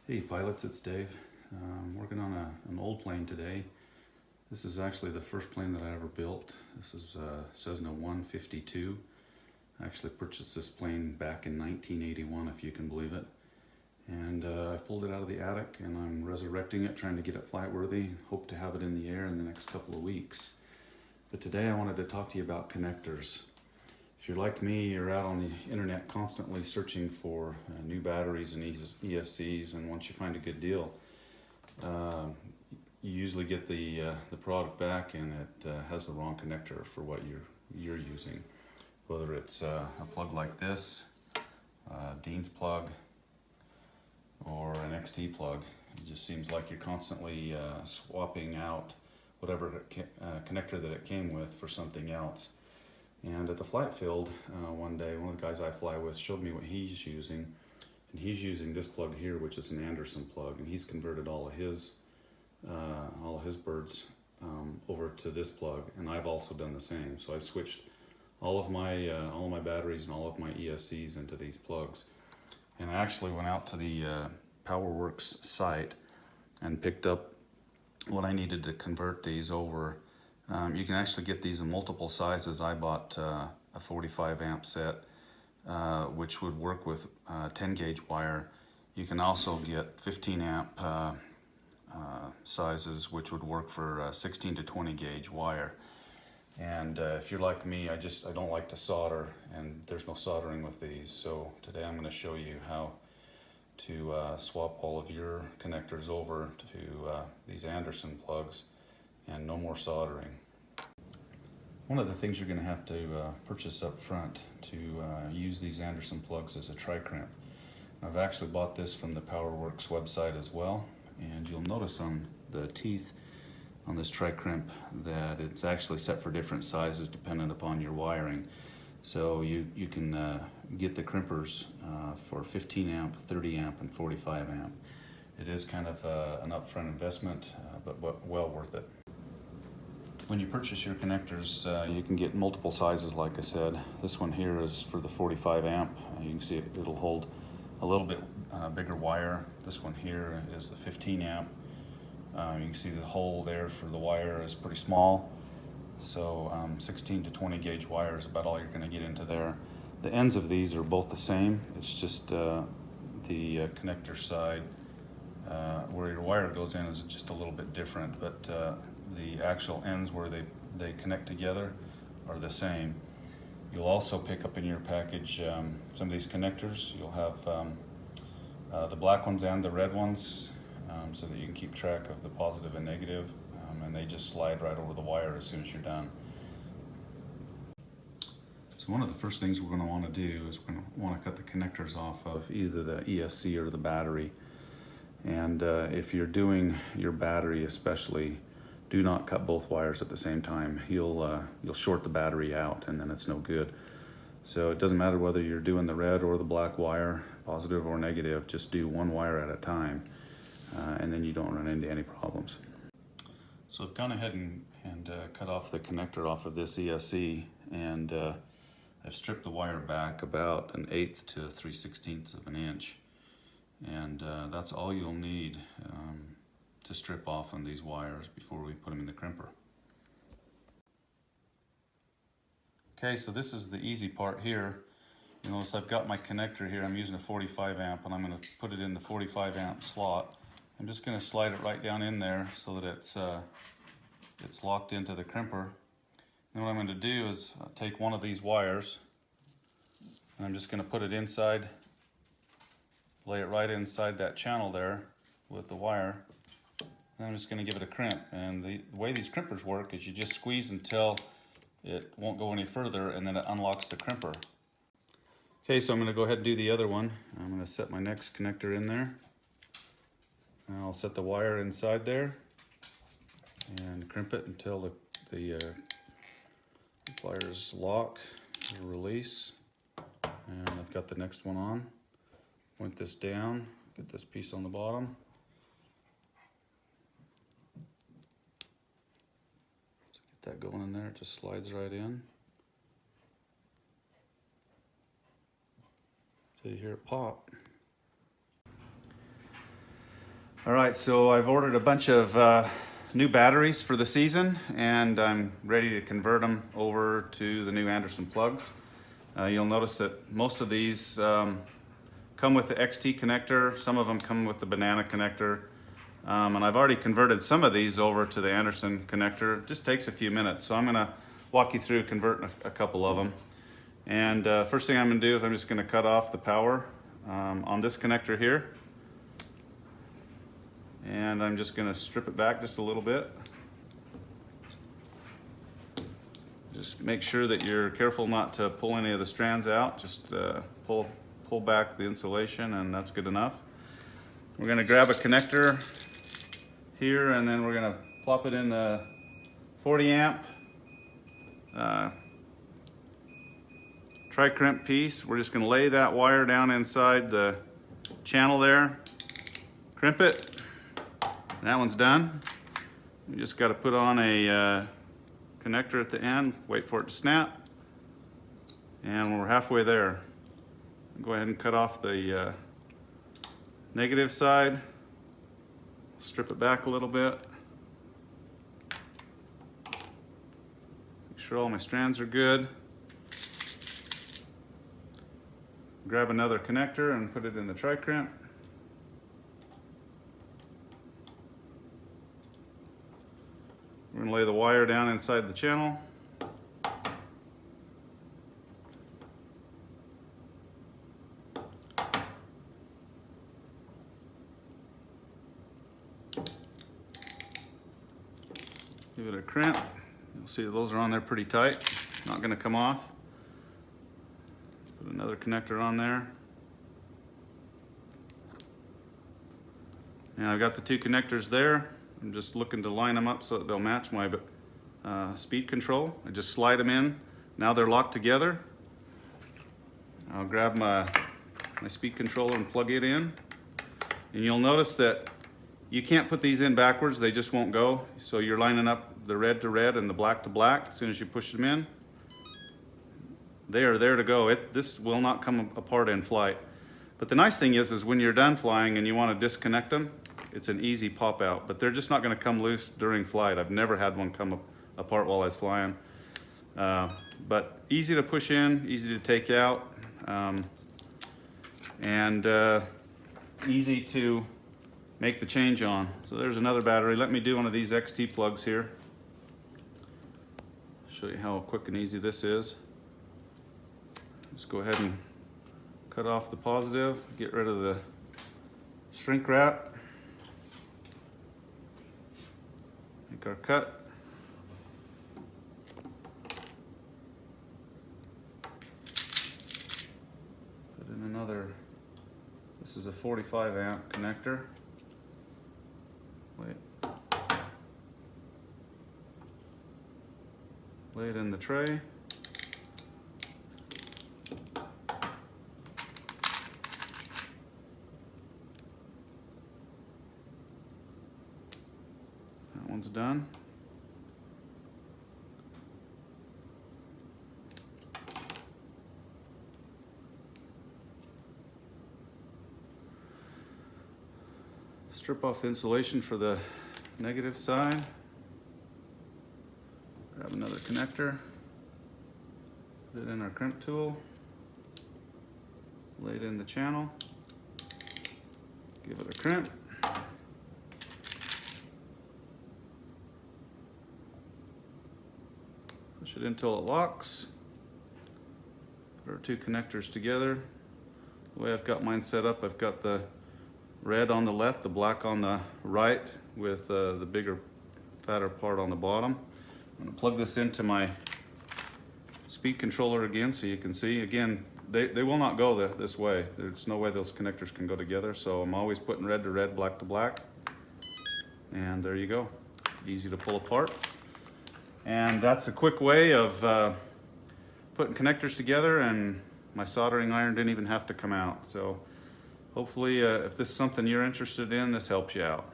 Hey pilots, it's Dave. Working on an old plane today. This is actually the first plane that I ever built. This is Cessna 152. I actually purchased this plane back in 1981, if you can believe it. And I've pulled it out of the attic and I'm resurrecting it, trying to get it flight worthy. Hope to have it in the air in the next couple of weeks. But today I wanted to talk to you about connectors. If you're like me, you're out on the internet constantly searching for new batteries and ESCs, and once you find a good deal, you usually get the product back and it has the wrong connector for what you're using. Whether it's a plug like this, Dean's plug, or an XT plug, it just seems like you're constantly swapping out whatever connector that it came with for something else. And at the flight field one day, one of the guys I fly with showed me what he's using. And he's using this plug here, which is an Anderson plug, and he's converted all of his birds over to this plug, and I've also done the same. So I switched all of my batteries and all of my ESCs into these plugs. And I actually went out to the PowerWorks site and picked up what I needed to convert these over. You can actually get these in multiple sizes. I bought a 45 amp set, which would work with 10 gauge wire. You can also get 15 amp sizes, which would work for 16 to 20 gauge wire. And if you're like me, I don't like to solder, and there's no soldering with these. So today I'm going to show you how to swap all of your connectors over to these Anderson plugs, and no more soldering. One of the things you're going to have to purchase up front to use these Anderson plugs is a tri-crimp. I've actually bought this from the PowerWorks website as well, and you'll notice on the teeth on this tri-crimp that it's actually set for different sizes dependent upon your wiring. So you can get the crimpers for 15 amp, 30 amp, and 45 amp. It is kind of an upfront investment, but well worth it. When you purchase your connectors, you can get multiple sizes, like I said. This one here is for the 45 amp. You can see it'll hold a little bit bigger wire. This one here is the 15 amp. You can see the hole there for the wire is pretty small. So 16 to 20 gauge wire is about all you're going to get into there. The ends of these are both the same. It's just the connector side where your wire goes in is just a little bit different, but the actual ends where they connect together are the same. You'll also pick up in your package some of these connectors. You'll have the black ones and the red ones, so that you can keep track of the positive and negative, and they just slide right over the wire as soon as you're done. So one of the first things we're going to want to do is we're going to want to cut the connectors off of either the ESC or the battery. And if you're doing your battery especially, do not cut both wires at the same time. You'll short the battery out, and then it's no good. So it doesn't matter whether you're doing the red or the black wire, positive or negative, just do one wire at a time, and then you don't run into any problems. So I've gone ahead and cut off the connector off of this ESC, and I've stripped the wire back about 1/8 to 3/16 of an inch. And that's all you'll need to strip off on these wires before we put them in the crimper. Okay, so this is the easy part here. You notice I've got my connector here. I'm using a 45 amp, and I'm going to put it in the 45 amp slot. I'm just going to slide it right down in there so that it's locked into the crimper. And what I'm going to do is take one of these wires, and I'm just going to put it inside, lay it right inside that channel there with the wire. And I'm just going to give it a crimp. And the way these crimpers work is you just squeeze until it won't go any further, and then it unlocks the crimper. Okay, so I'm going to go ahead and do the other one. I'm going to set my next connector in there. And I'll set the wire inside there and crimp it until the pliers lock or release. And I've got the next one on. Point this down, get this piece on the bottom. So get that going in there, it just slides right in. So you hear it pop. All right, so I've ordered a bunch of new batteries for the season, and I'm ready to convert them over to the new Anderson plugs. You'll notice that most of these come with the XT connector. Some of them come with the banana connector. And I've already converted some of these over to the Anderson connector. It just takes a few minutes. So I'm gonna walk you through converting a couple of them. And first thing I'm gonna do is I'm just gonna cut off the power on this connector here. And I'm just gonna strip it back just a little bit. Just make sure that you're careful not to pull any of the strands out. Just pull back the insulation, and that's good enough. We're gonna grab a connector here, and then we're gonna plop it in the 40 amp tri-crimp piece. We're just gonna lay that wire down inside the channel there, crimp it. That one's done. We just got to put on a connector at the end, wait for it to snap, and we're halfway there. Go ahead and cut off the negative side, strip it back a little bit, make sure all my strands are good. Grab another connector and put it in the tri-crimp. We're going to lay the wire down inside the channel. Give it a crimp. You'll see those are on there pretty tight. Not going to come off. Put another connector on there. And I've got the two connectors there. I'm just looking to line them up so that they'll match my speed control. I just slide them in. Now they're locked together. I'll grab my speed controller and plug it in. And you'll notice that you can't put these in backwards, they just won't go. So you're lining up the red to red and the black to black. As soon as you push them in, they are there to go. This will not come apart in flight. But the nice thing is when you're done flying and you want to disconnect them, it's an easy pop out, but they're just not going to come loose during flight. I've never had one come apart while I was flying. But easy to push in, easy to take out, and easy to make the change on. So there's another battery. Let me do one of these XT plugs here. Show you how quick and easy this is. Just go ahead and cut off the positive, get rid of the shrink wrap. Make our cut. Put in another, this is a 45 amp connector. Lay it in the tray. That one's done. Strip off the insulation for the negative side. Grab another connector. Put it in our crimp tool. Lay it in the channel. Give it a crimp. Push it until it locks. Put our two connectors together. The way I've got mine set up, I've got the red on the left, the black on the right, with the bigger, fatter part on the bottom. I'm going to plug this into my speed controller again so you can see. Again, they will not go this way. There's no way those connectors can go together, so I'm always putting red to red, black to black. And there you go. Easy to pull apart. And that's a quick way of putting connectors together, and my soldering iron didn't even have to come out. So hopefully, if this is something you're interested in, this helps you out.